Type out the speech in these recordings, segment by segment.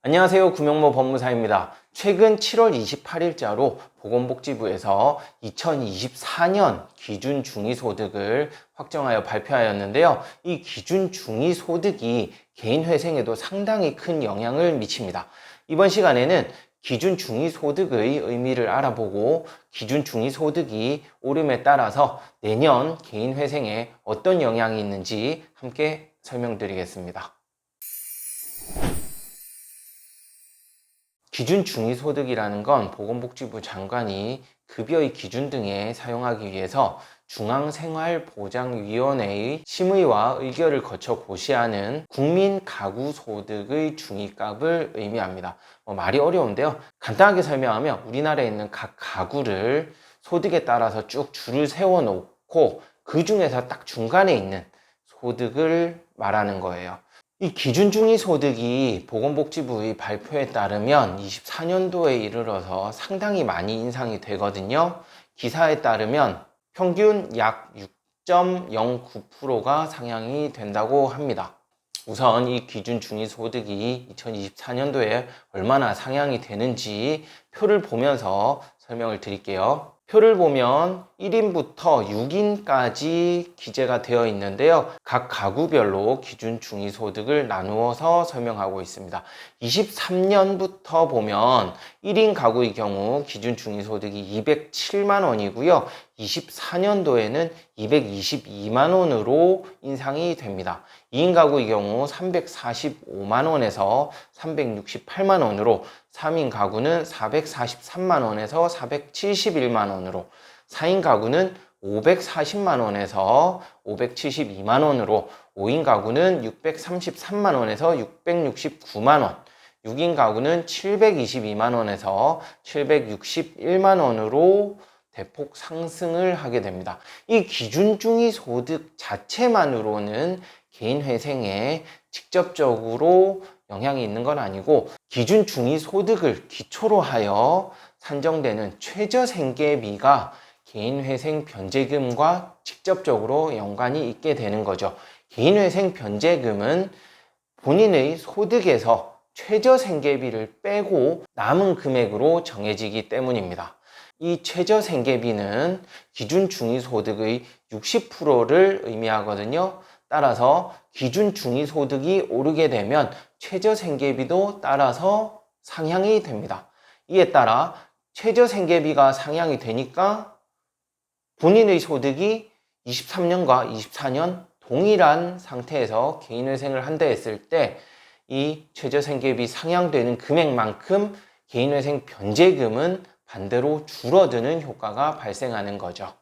안녕하세요. 구명모 법무사입니다. 최근 7월 28일자로 보건복지부에서 2024년 기준 중위소득을 확정하여 발표하였는데요. 이 기준 중위소득이 개인회생에도 상당히 큰 영향을 미칩니다. 이번 시간에는 기준 중위소득의 의미를 알아보고 기준 중위소득이 오름에 따라서 내년 개인회생에 어떤 영향이 있는지 함께 설명드리겠습니다. 기준 중위소득이라는 건 보건복지부 장관이 급여의 기준 등에 사용하기 위해서 중앙생활보장위원회의 심의와 의결을 거쳐 고시하는 국민가구소득의 중위값을 의미합니다. 말이 어려운데요. 간단하게 설명하면 우리나라에 있는 각 가구를 소득에 따라서 쭉 줄을 세워놓고 그 중에서 딱 중간에 있는 소득을 말하는 거예요. 이 기준 중위소득이 보건복지부의 발표에 따르면 24년도에 이르러서 상당히 많이 인상이 되거든요. 기사에 따르면 평균 약 6.09%가 상향이 된다고 합니다. 우선 이 기준 중위소득이 2024년도에 얼마나 상향이 되는지 표를 보면서 설명을 드릴게요. 표를 보면 1인부터 6인까지 기재가 되어 있는데요. 각 가구별로 기준 중위소득을 나누어서 설명하고 있습니다. 23년부터 보면 1인 가구의 경우 기준 중위소득이 207만 원이고요. 24년도에는 222만 원으로 인상이 됩니다. 2인 가구의 경우 345만 원에서 368만 원으로, 3인 가구는 443만 원에서 471만 원으로, 4인 가구는 540만 원에서 572만 원으로, 5인 가구는 633만 원에서 669만 원, 6인 가구는 722만 원에서 761만 원으로 대폭 상승을 하게 됩니다. 이 기준 중위소득 자체만으로는 개인회생에 직접적으로 영향이 있는 건 아니고, 기준 중위소득을 기초로 하여 산정되는 최저생계비가 개인회생 변제금과 직접적으로 연관이 있게 되는 거죠. 개인회생 변제금은 본인의 소득에서 최저생계비를 빼고 남은 금액으로 정해지기 때문입니다. 이 최저생계비는 기준 중위소득의 60%를 의미하거든요. 따라서 기준 중위소득이 오르게 되면 최저생계비도 따라서 상향이 됩니다. 이에 따라 최저생계비가 상향이 되니까 본인의 소득이 23년과 24년 동일한 상태에서 개인회생을 한다 했을 때 이 최저생계비 상향되는 금액만큼 개인회생 변제금은 반대로 줄어드는 효과가 발생하는 거죠.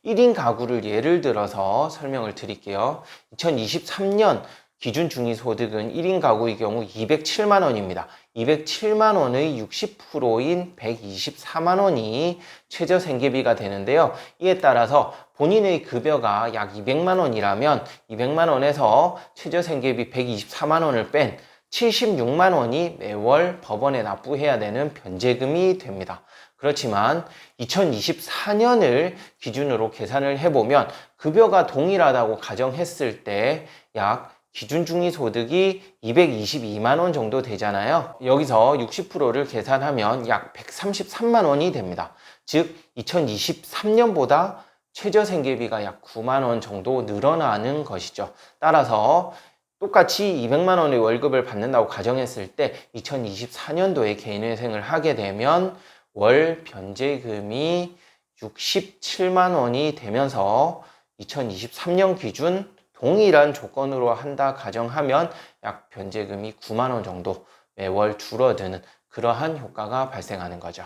1인 가구를 예를 들어서 설명을 드릴게요. 2023년 기준 중위소득은 1인 가구의 경우 207만 원입니다. 207만 원의 60%인 124만 원이 최저생계비가 되는데요. 이에 따라서 본인의 급여가 약 200만 원이라면 200만 원에서 최저생계비 124만 원을 뺀 76만 원이 매월 법원에 납부해야 되는 변제금이 됩니다. 그렇지만 2024년을 기준으로 계산을 해보면 급여가 동일하다고 가정했을 때 약 기준 중위소득이 222만 원 정도 되잖아요. 여기서 60%를 계산하면 약 133만 원이 됩니다. 즉 2023년보다 최저생계비가 약 9만 원 정도 늘어나는 것이죠. 따라서 똑같이 200만 원의 월급을 받는다고 가정했을 때 2024년도에 개인회생을 하게 되면 월 변제금이 67만 원이 되면서 2023년 기준 동일한 조건으로 한다 가정하면 약 변제금이 9만 원 정도 매월 줄어드는 그러한 효과가 발생하는 거죠.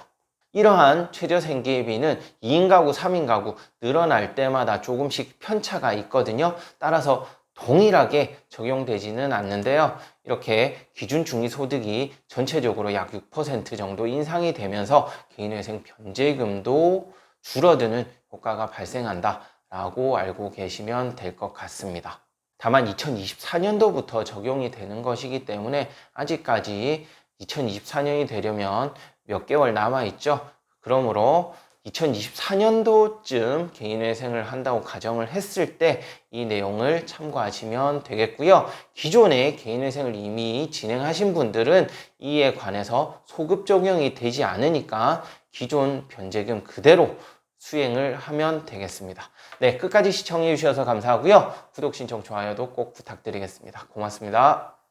이러한 최저생계비는 2인 가구, 3인 가구 늘어날 때마다 조금씩 편차가 있거든요. 따라서 동일하게 적용되지는 않는데요. 이렇게 기준 중위소득이 전체적으로 약 6% 정도 인상이 되면서 개인회생 변제금도 줄어드는 효과가 발생한다라고 알고 계시면 될 것 같습니다. 다만 2024년도부터 적용이 되는 것이기 때문에 아직까지 2024년이 되려면 몇 개월 남아있죠. 그러므로 2024년도쯤 개인회생을 한다고 가정을 했을 때 이 내용을 참고하시면 되겠고요. 기존에 개인회생을 이미 진행하신 분들은 이에 관해서 소급 적용이 되지 않으니까 기존 변제금 그대로 수행을 하면 되겠습니다. 네, 끝까지 시청해 주셔서 감사하고요. 구독, 신청, 좋아요도 꼭 부탁드리겠습니다. 고맙습니다.